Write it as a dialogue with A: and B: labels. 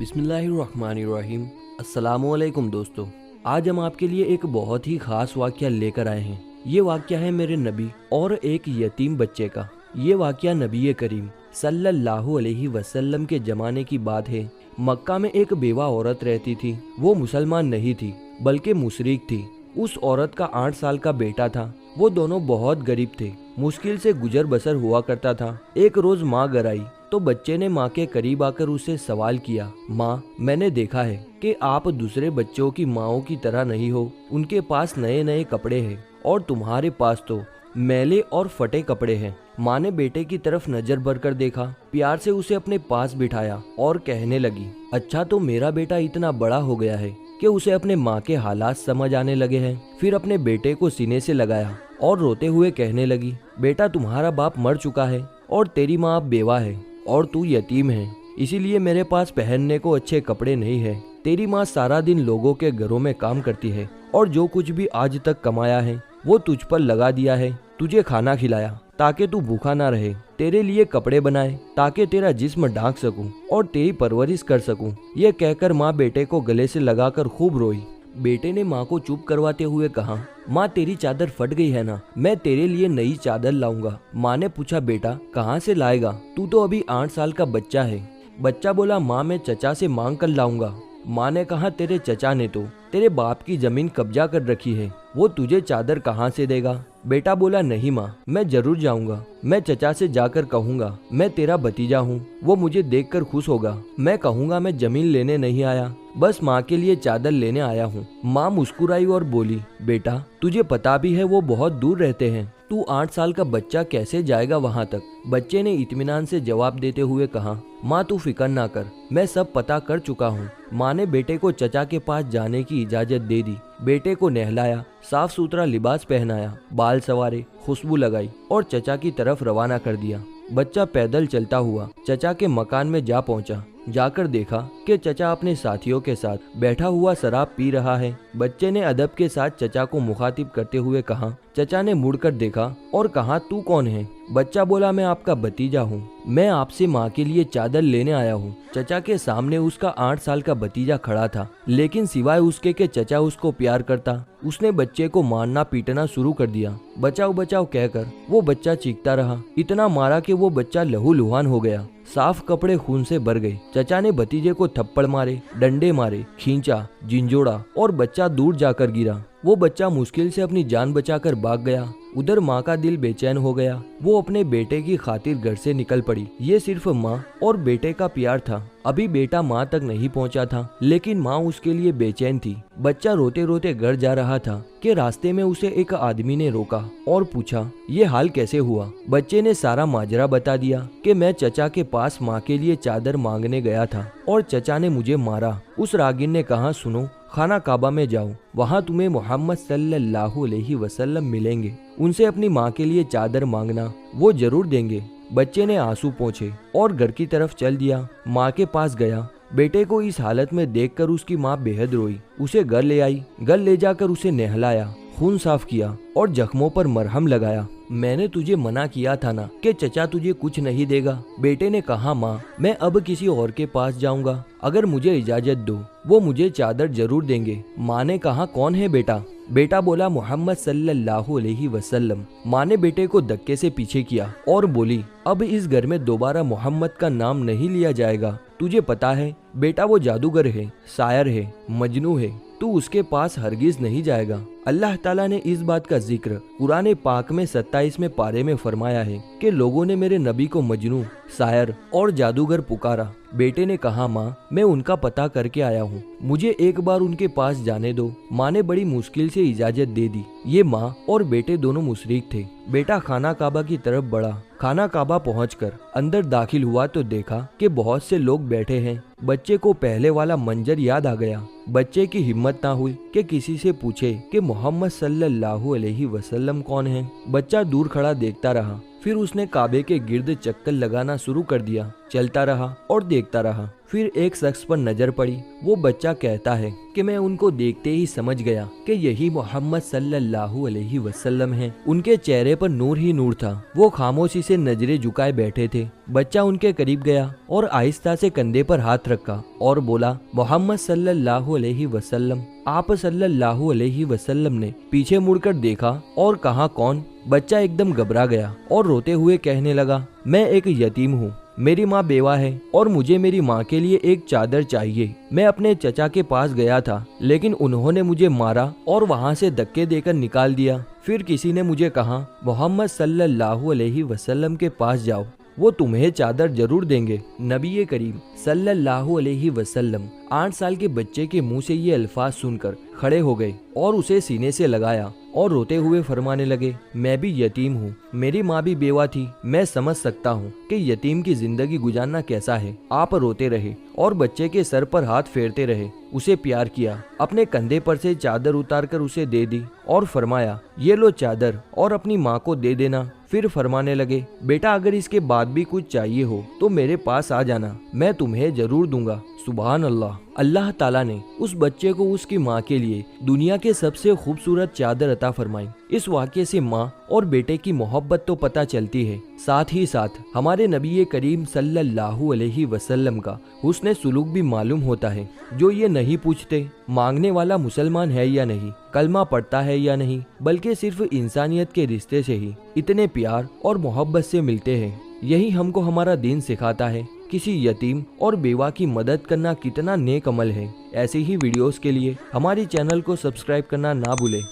A: बिस्मिल्लाहिर्रहमानिर्रहीम। अस्सलामुअलैकुम दोस्तों, आज हम आपके लिए एक बहुत ही खास वाक़या लेकर आए हैं। ये वाक़या है मेरे नबी और एक यतीम बच्चे का। ये वाक़या नबी करीम सल्लल्लाहु अलैहि वसल्लम के ज़माने की बात है। मक्का में एक बेवा औरत रहती थी। वो मुसलमान नहीं थी बल्कि मुशरिक थी। उस औरत का 8 साल का बेटा था। वो दोनों बहुत गरीब थे, मुश्किल से गुजर बसर हुआ करता था। एक रोज माँ घर आई तो बच्चे ने माँ के करीब आकर उससे सवाल किया, माँ, मैंने देखा है कि आप दूसरे बच्चों की माँओं की तरह नहीं हो। उनके पास नए नए कपड़े हैं और तुम्हारे पास तो मैले और फटे कपड़े हैं। माँ ने बेटे की तरफ नजर भर कर देखा, प्यार से उसे अपने पास बिठाया और कहने लगी, अच्छा तो मेरा बेटा इतना बड़ा हो गया है कि उसे अपने माँ के हालात समझ आने लगे हैं। फिर अपने बेटे को सीने से लगाया और रोते हुए कहने लगी, बेटा तुम्हारा बाप मर चुका है और तेरी माँ अब बेवा है और तू यतीम है, इसीलिए मेरे पास पहनने को अच्छे कपड़े नहीं है। तेरी माँ सारा दिन लोगों के घरों में काम करती है और जो कुछ भी आज तक कमाया है वो तुझ पर लगा दिया है। तुझे खाना खिलाया ताकि तू भूखा ना रहे, तेरे लिए कपड़े बनाए ताकि तेरा जिस्म ढांक सकूं और तेरी परवरिश कर सकूं। ये कहकर माँ बेटे को गले से लगाकर खूब रोई। बेटे ने माँ को चुप करवाते हुए कहा, माँ तेरी चादर फट गई है ना, मैं तेरे लिए नई चादर लाऊंगा। माँ ने पूछा, बेटा कहाँ से लाएगा, तू तो अभी 8 साल का बच्चा है। बच्चा बोला, माँ मैं चचा से मांग कर लाऊंगा। माँ ने कहा, तेरे चचा ने तो तेरे बाप की जमीन कब्जा कर रखी है, वो तुझे चादर कहाँ से देगा। बेटा बोला, नहीं माँ, मैं जरूर जाऊंगा। मैं चचा से जाकर कहूँगा मैं तेरा भतीजा हूँ, वो मुझे देखकर खुश होगा। मैं कहूँगा मैं जमीन लेने नहीं आया, बस माँ के लिए चादर लेने आया हूँ। माँ मुस्कुराई और बोली, बेटा तुझे पता भी है वो बहुत दूर रहते हैं, तू 8 साल का बच्चा कैसे जाएगा वहाँ तक। बच्चे ने इत्मीनान से जवाब देते हुए कहा, माँ तू फिक्र ना कर, मैं सब पता कर चुका हूँ। माँ ने बेटे को चचा के पास जाने की इजाजत दे दी। बेटे को नहलाया, साफ सुथरा लिबास पहनाया, बाल संवारे, खुशबू लगाई और चचा की तरफ रवाना कर दिया। बच्चा पैदल चलता हुआ चचा के मकान में जा पहुंचा। जाकर देखा कि चचा अपने साथियों के साथ बैठा हुआ शराब पी रहा है। बच्चे ने अदब के साथ चचा को मुखातिब करते हुए कहा। चचा ने मुड़कर देखा और कहा, तू कौन है। बच्चा बोला, मैं आपका भतीजा हूँ, मैं आपसे माँ के लिए चादर लेने आया हूँ। चचा के सामने उसका 8 साल का भतीजा खड़ा था, लेकिन सिवाय उसके कि चचा उसको प्यार करता, उसने बच्चे को मारना पीटना शुरू कर दिया। बचाओ बचाओ कहकर वो बच्चा चीखता रहा। इतना मारा कि वो बच्चा लहूलुहान हो गया, साफ कपड़े खून से भर गए। चचा ने भतीजे को थप्पड़ मारे, डंडे मारे, खींचा, झिंझोड़ा और बच्चा दूर जाकर गिरा। वो बच्चा मुश्किल से अपनी जान बचाकर भाग गया। उधर माँ का दिल बेचैन हो गया। वो अपने बेटे की खातिर घर से निकल पड़ी। ये सिर्फ माँ और बेटे का प्यार था। अभी बेटा माँ तक नहीं पहुँचा था, लेकिन माँ उसके लिए बेचैन थी। बच्चा रोते रोते घर जा रहा था कि रास्ते में उसे एक आदमी ने रोका और पूछा, ये हाल कैसे हुआ। बच्चे ने सारा माजरा बता दिया कि मैं चचा के पास माँ के लिए चादर मांगने गया था और चचा ने मुझे मारा। उस रागिन ने कहा, सुनो, खाना काबा में जाओ, वहाँ तुम्हें मोहम्मद सल्लल्लाहु अलैहि वसल्लम मिलेंगे, उनसे अपनी माँ के लिए चादर मांगना, वो जरूर देंगे। बच्चे ने आंसू पोंछे और घर की तरफ चल दिया। माँ के पास गया। बेटे को इस हालत में देखकर उसकी माँ बेहद रोई। उसे घर ले आई। घर ले जाकर उसे नहलाया, खून साफ किया और जख्मों पर मरहम लगाया। मैंने तुझे मना किया था ना कि चचा तुझे कुछ नहीं देगा। बेटे ने कहा, माँ मैं अब किसी और के पास जाऊंगा, अगर मुझे इजाजत दो वो मुझे चादर जरूर देंगे। माँ ने कहा, कौन है बेटा। बेटा बोला, मोहम्मद सल्लल्लाहु अलैहि वसल्लम। माँ ने बेटे को धक्के से पीछे किया और बोली, अब इस घर में दोबारा मोहम्मद का नाम नहीं लिया जाएगा। तुझे पता है बेटा वो जादूगर है, शायर है, मजनू है, तू उसके पास हरगिज नहीं जाएगा। अल्लाह ताला ने इस बात का जिक्र कुरान पाक में 27वें पारे में फरमाया है कि लोगों ने मेरे नबी को मजनू, शायर और जादूगर पुकारा। बेटे ने कहा, माँ मैं उनका पता करके आया हूँ, मुझे एक बार उनके पास जाने दो। माँ ने बड़ी मुश्किल से इजाजत दे दी। ये माँ और बेटे दोनों मुशरिक थे। बेटा खाना काबा की तरफ बढ़ा। खाना काबा पहुंचकर अंदर दाखिल हुआ तो देखा कि बहुत से लोग बैठे हैं। बच्चे को पहले वाला मंजर याद आ गया। बच्चे की हिम्मत ना हुई कि किसी से पूछे कि मोहम्मद सल्लल्लाहु अलैहि वसल्लम कौन है। बच्चा दूर खड़ा देखता रहा। फिर उसने काबे के गिर्द चक्कर लगाना शुरू कर दिया। चलता रहा और देखता रहा। फिर एक शख्स पर नजर पड़ी। वो बच्चा कहता है कि मैं उनको देखते ही समझ गया कि यही मोहम्मद सल्लल्लाहु अलैहि वसल्लम हैं। उनके चेहरे पर नूर ही नूर था। वो खामोशी से नजरें झुकाए बैठे थे। बच्चा उनके करीब गया और आहिस्ता से कंधे पर हाथ रखा और बोला, मोहम्मद सल्लल्लाहु अलैहि वसल्लम। आप सल्लल्लाहु अलैहि वसल्लम ने पीछे मुड़कर देखा और कहा, कौन? बच्चा एकदम घबरा गया और रोते हुए कहने लगा, मैं एक यतीम हूँ। मेरी माँ बेवा है और मुझे मेरी माँ के लिए एक चादर चाहिए। मैं अपने चचा के पास गया था, लेकिन उन्होंने मुझे मारा और वहाँ से धक्के देकर निकाल दिया। फिर किसी ने मुझे कहा, मोहम्मद सल्लल्लाहु अलैहि वसल्लम के पास जाओ, वो तुम्हें चादर जरूर देंगे। नबी करीम सल्लल्लाहु अलैहि वसल्लम 8 साल के बच्चे के मुंह से ये अल्फाज सुनकर खड़े हो गए और उसे सीने से लगाया और रोते हुए फरमाने लगे, मैं भी यतीम हूँ, मेरी माँ भी बेवा थी। मैं समझ सकता हूँ कि यतीम की जिंदगी गुजारना कैसा है। आप रोते रहे और बच्चे के सर पर हाथ फेरते रहे। उसे प्यार किया। अपने कंधे पर से चादर उतारकर उसे दे दी और फरमाया, ये लो चादर और अपनी माँ को दे देना। फिर फरमाने लगे, बेटा अगर इसके बाद भी कुछ चाहिए हो तो मेरे पास आ जाना, मैं तुम्हें जरूर दूंगा। सुभान अल्लाह। अल्लाह ताला ने उस बच्चे को उसकी माँ के लिए दुनिया के सबसे खूबसूरत चादर अता फरमाई। इस वाक़ये से माँ और बेटे की मोहब्बत तो पता चलती है, साथ ही साथ हमारे नबी करीम सल्लल्लाहु अलैहि वसल्लम का हुस्न सुलूक भी मालूम होता है। जो ये नहीं पूछते मांगने वाला मुसलमान है या नहीं, कलमा पढ़ता है या नहीं, बल्कि सिर्फ इंसानियत के रिश्ते से ही इतने प्यार और मोहब्बत से मिलते हैं। यही हमको हमारा दीन सिखाता है। किसी यतीम और बेवा की मदद करना कितना नेक अमल है। ऐसे ही वीडियोस के लिए हमारी चैनल को सब्सक्राइब करना ना भूलें।